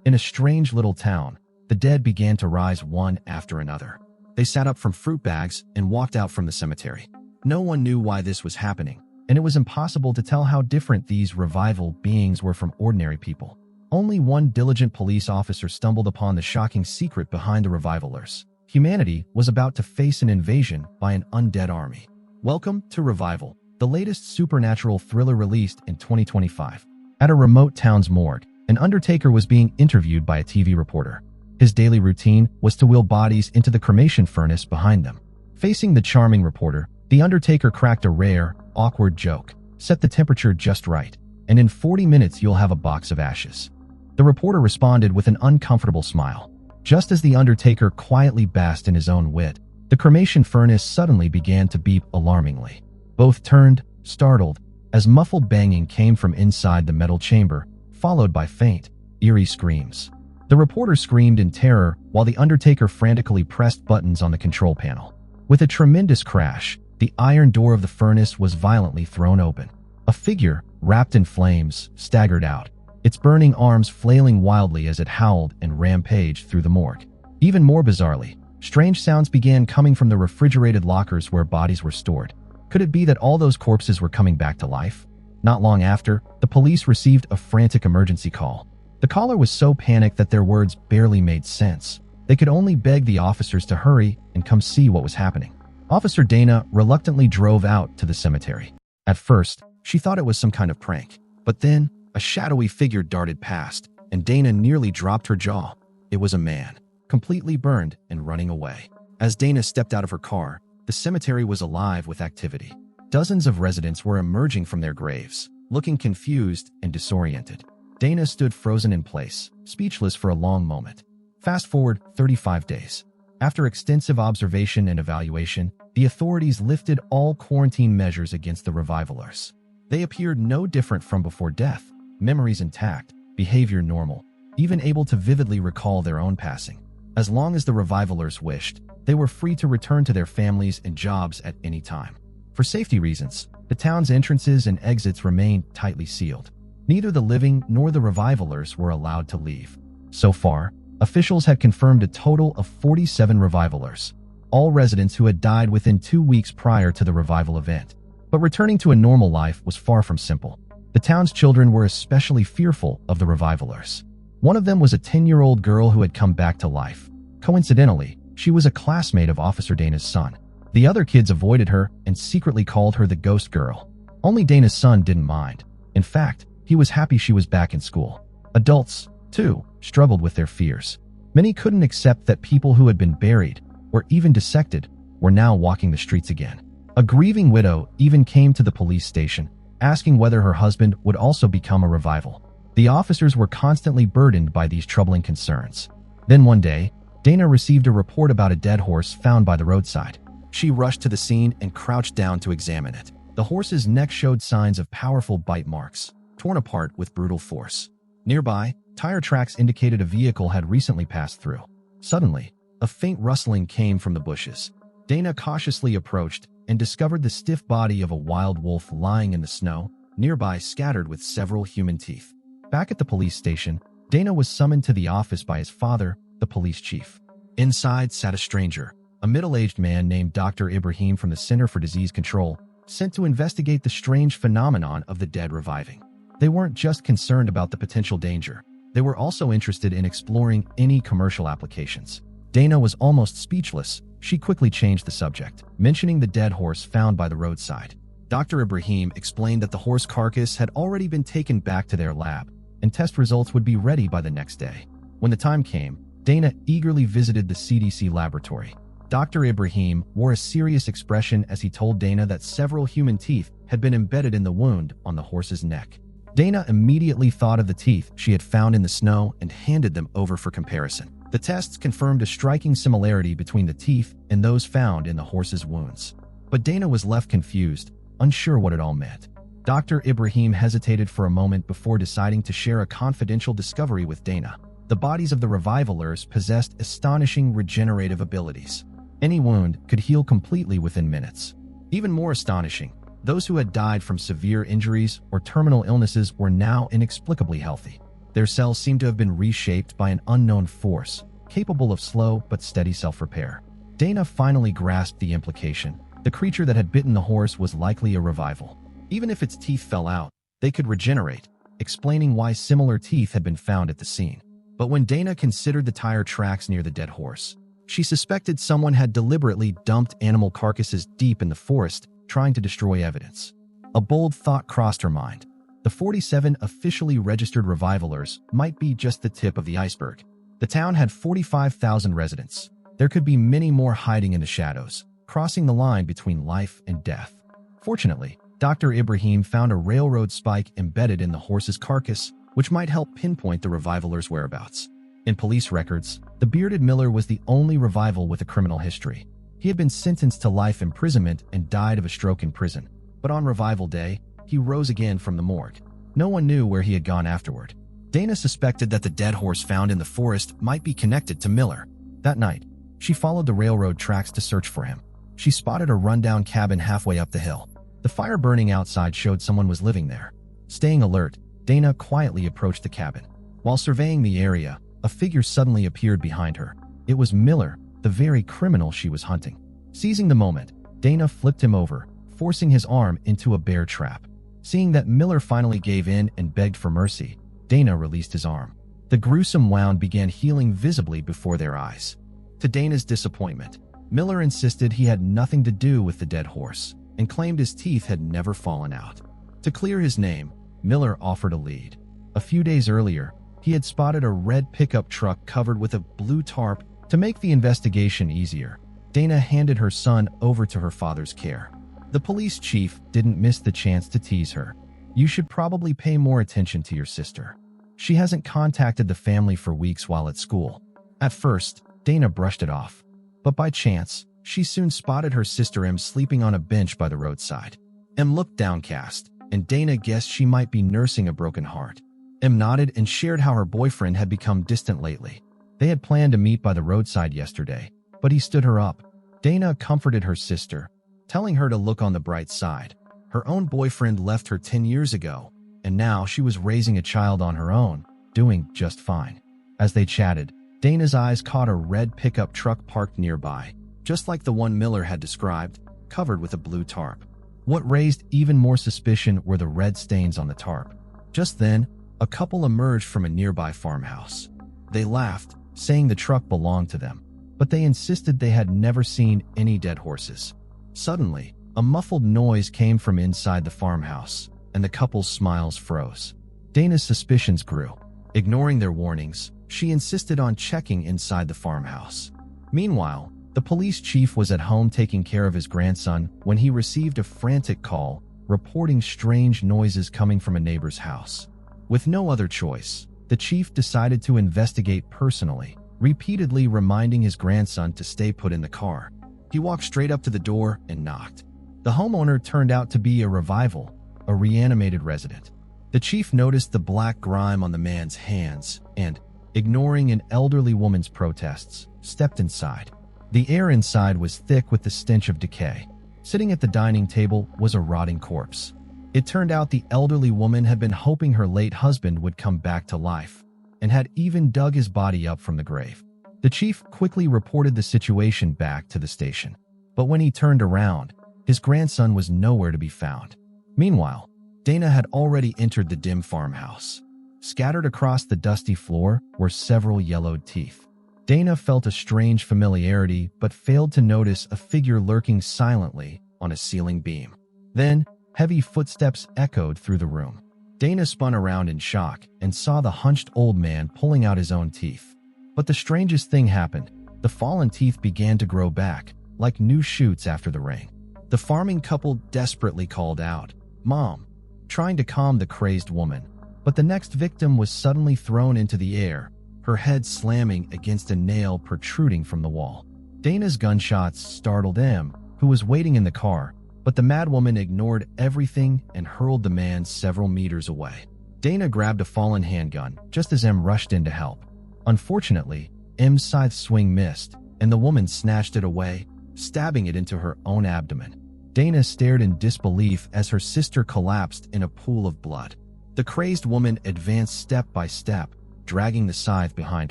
In a strange little town, the dead began to rise one after another. They sat up from fruit bags and walked out from the cemetery. No one knew why this was happening, and it was impossible to tell how different these revival beings were from ordinary people. Only one diligent police officer stumbled upon the shocking secret behind the revivalers. Humanity was about to face an invasion by an undead army. Welcome to Revival, the latest supernatural thriller released in 2025. At a remote town's morgue, an undertaker was being interviewed by a TV reporter. His daily routine was to wheel bodies into the cremation furnace behind them. Facing the charming reporter, the undertaker cracked a rare, awkward joke. Set the temperature just right, and in 40 minutes you'll have a box of ashes. The reporter responded with an uncomfortable smile. Just as the undertaker quietly basked in his own wit, the cremation furnace suddenly began to beep alarmingly. Both turned, startled, as muffled banging came from inside the metal chamber, followed by faint, eerie screams. The reporter screamed in terror while the undertaker frantically pressed buttons on the control panel. With a tremendous crash, the iron door of the furnace was violently thrown open. A figure, wrapped in flames, staggered out, its burning arms flailing wildly as it howled and rampaged through the morgue. Even more bizarrely, strange sounds began coming from the refrigerated lockers where bodies were stored. Could it be that all those corpses were coming back to life? Not long after, the police received a frantic emergency call. The caller was so panicked that their words barely made sense. They could only beg the officers to hurry and come see what was happening. Officer Dana reluctantly drove out to the cemetery. At first, she thought it was some kind of prank, but then a shadowy figure darted past, and Dana nearly dropped her jaw. It was a man, completely burned and running away. As Dana stepped out of her car, the cemetery was alive with activity. Dozens of residents were emerging from their graves, looking confused and disoriented. Dana stood frozen in place, speechless for a long moment. Fast forward 35 days. After extensive observation and evaluation, the authorities lifted all quarantine measures against the revivalers. They appeared no different from before death, memories intact, behavior normal, even able to vividly recall their own passing. As long as the revivalers wished, they were free to return to their families and jobs at any time. For safety reasons, the town's entrances and exits remained tightly sealed. Neither the living nor the revivalers were allowed to leave. So far, officials had confirmed a total of 47 revivalers, all residents who had died within 2 weeks prior to the revival event. But returning to a normal life was far from simple. The town's children were especially fearful of the revivalers. One of them was a 10-year-old girl who had come back to life. Coincidentally, she was a classmate of Officer Dana's son. The other kids avoided her and secretly called her the ghost girl. Only Dana's son didn't mind. In fact, he was happy she was back in school. Adults, too, struggled with their fears. Many couldn't accept that people who had been buried, or even dissected, were now walking the streets again. A grieving widow even came to the police station, asking whether her husband would also become a revival. The officers were constantly burdened by these troubling concerns. Then one day, Dana received a report about a dead horse found by the roadside. She rushed to the scene and crouched down to examine it. The horse's neck showed signs of powerful bite marks, torn apart with brutal force. Nearby, tire tracks indicated a vehicle had recently passed through. Suddenly, a faint rustling came from the bushes. Dana cautiously approached and discovered the stiff body of a wild wolf lying in the snow, nearby scattered with several human teeth. Back at the police station, Dana was summoned to the office by his father, the police chief. Inside sat a stranger, a middle-aged man named Dr. Ibrahim from the Center for Disease Control, sent to investigate the strange phenomenon of the dead reviving. They weren't just concerned about the potential danger. They were also interested in exploring any commercial applications. Dana was almost speechless. She quickly changed the subject, mentioning the dead horse found by the roadside. Dr. Ibrahim explained that the horse carcass had already been taken back to their lab, and test results would be ready by the next day. When the time came, Dana eagerly visited the CDC laboratory. Dr. Ibrahim wore a serious expression as he told Dana that several human teeth had been embedded in the wound on the horse's neck. Dana immediately thought of the teeth she had found in the snow and handed them over for comparison. The tests confirmed a striking similarity between the teeth and those found in the horse's wounds. But Dana was left confused, unsure what it all meant. Dr. Ibrahim hesitated for a moment before deciding to share a confidential discovery with Dana. The bodies of the revivalers possessed astonishing regenerative abilities. Any wound could heal completely within minutes. Even more astonishing, those who had died from severe injuries or terminal illnesses were now inexplicably healthy. Their cells seemed to have been reshaped by an unknown force, capable of slow but steady self-repair. Dana finally grasped the implication. The creature that had bitten the horse was likely a revival. Even if its teeth fell out, they could regenerate, explaining why similar teeth had been found at the scene. But when Dana considered the tire tracks near the dead horse, she suspected someone had deliberately dumped animal carcasses deep in the forest, trying to destroy evidence. A bold thought crossed her mind. The 47 officially registered revivalers might be just the tip of the iceberg. The town had 45,000 residents. There could be many more hiding in the shadows, crossing the line between life and death. Fortunately, Dr. Ibrahim found a railroad spike embedded in the horse's carcass, which might help pinpoint the revivalers' whereabouts. In police records, the bearded Miller was the only revival with a criminal history. He had been sentenced to life imprisonment and died of a stroke in prison. But on revival day, he rose again from the morgue. No one knew where he had gone afterward. Dana suspected that the dead horse found in the forest might be connected to Miller. That night, she followed the railroad tracks to search for him. She spotted a rundown cabin halfway up the hill. The fire burning outside showed someone was living there. Staying alert, Dana quietly approached the cabin. While surveying the area, a figure suddenly appeared behind her. It was Miller, the very criminal she was hunting. Seizing the moment, Dana flipped him over, forcing his arm into a bear trap. Seeing that Miller finally gave in and begged for mercy, Dana released his arm. The gruesome wound began healing visibly before their eyes. To Dana's disappointment, Miller insisted he had nothing to do with the dead horse and claimed his teeth had never fallen out. To clear his name, Miller offered a lead. A few days earlier, he had spotted a red pickup truck covered with a blue tarp. To make the investigation easier, Dana handed her son over to her father's care. The police chief didn't miss the chance to tease her. "You should probably pay more attention to your sister. She hasn't contacted the family for weeks while at school." At first, Dana brushed it off. But by chance, she soon spotted her sister Em sleeping on a bench by the roadside. Em looked downcast, and Dana guessed she might be nursing a broken heart. Em nodded and shared how her boyfriend had become distant lately. They had planned to meet by the roadside yesterday, but he stood her up. Dana comforted her sister, telling her to look on the bright side. Her own boyfriend left her 10 years ago, and now she was raising a child on her own, doing just fine. As they chatted, Dana's eyes caught a red pickup truck parked nearby, just like the one Miller had described, covered with a blue tarp. What raised even more suspicion were the red stains on the tarp. Just then, a couple emerged from a nearby farmhouse. They laughed, saying the truck belonged to them, but they insisted they had never seen any dead horses. Suddenly, a muffled noise came from inside the farmhouse, and the couple's smiles froze. Dana's suspicions grew. Ignoring their warnings, she insisted on checking inside the farmhouse. Meanwhile, the police chief was at home taking care of his grandson when he received a frantic call, reporting strange noises coming from a neighbor's house. With no other choice, the chief decided to investigate personally, repeatedly reminding his grandson to stay put in the car. He walked straight up to the door and knocked. The homeowner turned out to be a revival, a reanimated resident. The chief noticed the black grime on the man's hands and, ignoring an elderly woman's protests, stepped inside. The air inside was thick with the stench of decay. Sitting at the dining table was a rotting corpse. It turned out the elderly woman had been hoping her late husband would come back to life, and had even dug his body up from the grave. The chief quickly reported the situation back to the station. But when he turned around, his grandson was nowhere to be found. Meanwhile, Dana had already entered the dim farmhouse. Scattered across the dusty floor were several yellowed teeth. Dana felt a strange familiarity but failed to notice a figure lurking silently on a ceiling beam. Then, heavy footsteps echoed through the room. Dana spun around in shock and saw the hunched old man pulling out his own teeth. But the strangest thing happened. The fallen teeth began to grow back, like new shoots after the rain. The farming couple desperately called out, "Mom," trying to calm the crazed woman. But the next victim was suddenly thrown into the air, her head slamming against a nail protruding from the wall. Dana's gunshots startled Em, who was waiting in the car, but the madwoman ignored everything and hurled the man several meters away. Dana grabbed a fallen handgun just as Em rushed in to help. Unfortunately, Em's scythe swing missed, and the woman snatched it away, stabbing it into her own abdomen. Dana stared in disbelief as her sister collapsed in a pool of blood. The crazed woman advanced step by step, dragging the scythe behind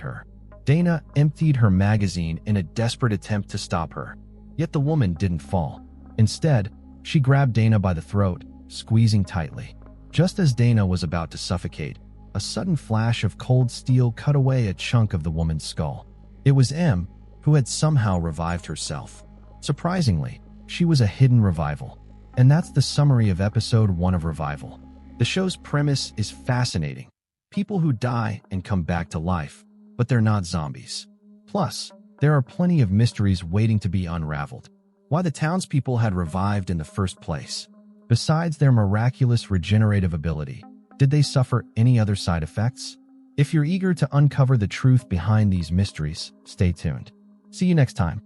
her. Dana emptied her magazine in a desperate attempt to stop her. Yet the woman didn't fall. Instead, she grabbed Dana by the throat, squeezing tightly. Just as Dana was about to suffocate, a sudden flash of cold steel cut away a chunk of the woman's skull. It was M, who had somehow revived herself. Surprisingly, she was a hidden revival. And that's the summary of episode 1 of Revival. The show's premise is fascinating. People who die and come back to life, but they're not zombies. Plus, there are plenty of mysteries waiting to be unraveled. Why the townspeople had revived in the first place. Besides their miraculous regenerative ability, did they suffer any other side effects? If you're eager to uncover the truth behind these mysteries, stay tuned. See you next time.